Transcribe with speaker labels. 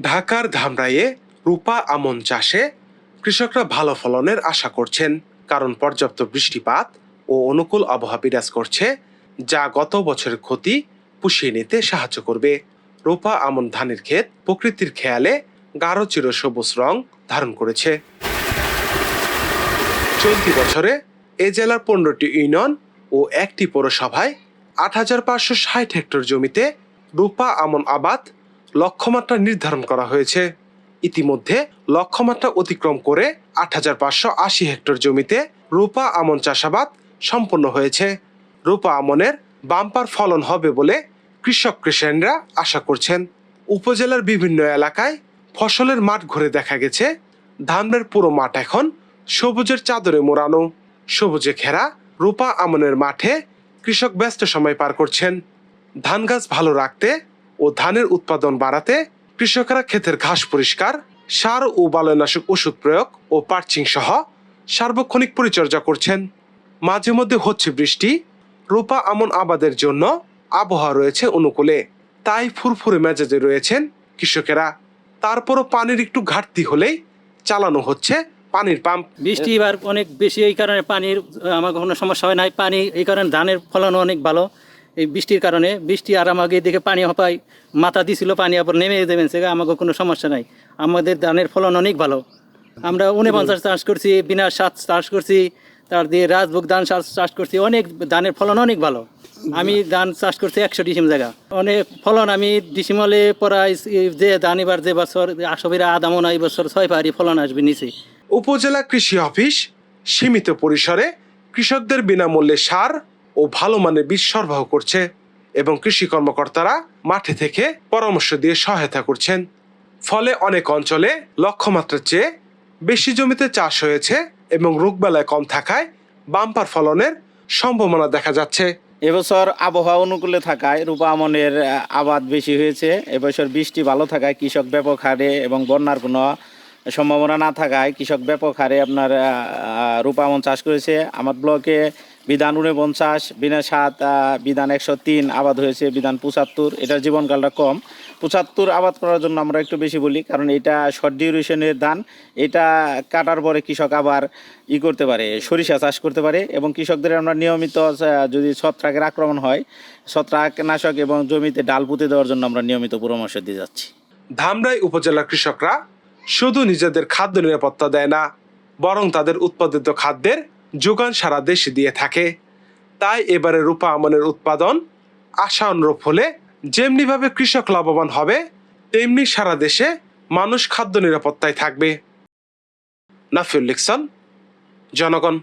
Speaker 1: ঢাকার ধামরাইয়ে রূপা আমন চাষে কৃষকরা ভালো ফলনের আশা করছেন, কারণ পর্যাপ্ত বৃষ্টিপাত ও অনুকূল আবহাওয়া বিরাজ করছে, যা গত বছরের ক্ষতি পুষিয়ে নিতে সাহায্য করবে। রূপা আমন ধানের ক্ষেত প্রকৃতির খেয়ালে গাঢ় চিরসবুজ রং ধারণ করেছে। চলতি বছরে এ জেলার 15টি ইউনিয়ন ও একটি পৌরসভায় ৮,৫৬০ হেক্টর জমিতে রূপা আমন আবাদ লক্ষ্যমাত্রা নির্ধারণ করা হয়েছে। ইতিমধ্যে লক্ষ্যমাত্রা অতিক্রম করে ৮,৫৮০ হেক্টর জমিতে রূপা আমন চাষাবাদ সম্পন্ন হয়েছে। রূপা আমনের বাম্পার ফলন হবে বলে কৃষক কৃষাণরা আশা করছেন। উপজেলার বিভিন্ন এলাকায় ফসলের মাঠ ঘুরে দেখা গেছে, ধানের পুরো মাঠ এখন সবুজের চাদরে মোড়ানো। সবুজে ঘেরা রূপা আমনের মাঠে কৃষক ব্যস্ত সময় পার করছেন। ধান গাছ ভালো রাখতে ও ধানের উৎপাদন বাড়াতে কৃষকরা ক্ষেতের ঘাস পরিষ্কার, সার ও বালনাশক ওষুধ প্রয়োগ ও পার্চিং সহ সার্বক্ষণিক পরিচর্যা করছেন। মাঝে মধ্যে হচ্ছে বৃষ্টি। রূপা আমন আবাদের জন্য আবহাওয়া রয়েছে অনুকূলে, তাই ফুরফুরে মেজাজে রয়েছেন কৃষকেরা। তারপরও পানির একটু ঘাটতি হলেই চালানো হচ্ছে পানির পাম্প।
Speaker 2: বৃষ্টি এবার অনেক বেশি, এই কারণে পানির আমার কোনো সমস্যা হয় নাই। পানি এই কারণে ধানের ফলন অনেক ভালো। এই বৃষ্টির কারণে বৃষ্টি আর আমাকে দেখে পানি হপায় মাথা দিছিল, পানি আবার নেমে দেবেন, সে আমাকে কোনো সমস্যা নাই। আমাদের ধানের ফলন অনেক ভালো। আমরা 49 চাষ করছি, বিনা সাত চাষ করছি, তার দিয়ে রাজভোগ ধান চাষ করছি। অনেক ধানের ফলন অনেক ভালো। আমি ধান চাষ করছি 100 ডিসিম জায়গা। অনেক ফলন আমি ডিসিমলে পড়াই যে ধান এবার যে বছর আশবিরা আদামনা এই বছর 6 পাহাড়ি ফলন আসবে নিচে।
Speaker 1: উপজেলা কৃষি অফিস সীমিত পরিসরে কৃষকদের বিনামূল্যে সার ও ভালো মানের বীজ সরবরাহ করছে এবং কৃষি কর্মকর্তারা মাঠে থেকে পরামর্শ দিয়ে সহায়তা করছেন। ফলে অনেক অঞ্চলে লক্ষ্যমাত্রার চেয়ে বেশি জমিতে চাষ হয়েছে এবং রোগবালাই কম থাকায় বাম্পার ফলনের সম্ভাবনা দেখা যাচ্ছে।
Speaker 3: এবছর আবহাওয়া অনুকূলে থাকায় রূপা আমনের আবাদ বেশি হয়েছে। এবছর বৃষ্টি ভালো থাকায় কৃষক ব্যাপক হারে এবং বন্যার কোনো সম্ভাবনা না থাকায় কৃষক ব্যাপক হারে আপনার রূপা আমন চাষ করেছে। আমার ব্লকে বিধান 49, বিনা 7, বিধান 103 আবাদ হয়েছে, বিধান 75। এটার জীবনকালটা কম। 75 আবাদ করার জন্য আমরা একটু বেশি বলি, কারণ এটা শর্ট ডিউরেশনের ধান। এটা কাটার পরে কৃষক আবার করতে পারে, সরিষা চাষ করতে পারে। এবং কৃষকদের আমরা নিয়মিত যদি ছত্রাকের আক্রমণ হয়, ছত্রাকনাশক এবং জমিতে ডাল পুঁতে দেওয়ার জন্য আমরা নিয়মিত পরামর্শ দিয়ে যাচ্ছি।
Speaker 1: ধামরাই উপজেলার কৃষকরা শুধু নিজেদের খাদ্য নিরাপত্তা দেয় না, বরং তাদের উৎপাদিত খাদ্যের যোগান সারা দেশে দিয়ে থাকে। তাই এবারে রূপা আমনের উৎপাদন আশা অনুরূপ হলে যেমনিভাবে কৃষক লাভবান হবে, তেমনি সারা দেশে মানুষ খাদ্য নিরাপত্তায় থাকবে। নাফিউল ইহসান, জনগণ।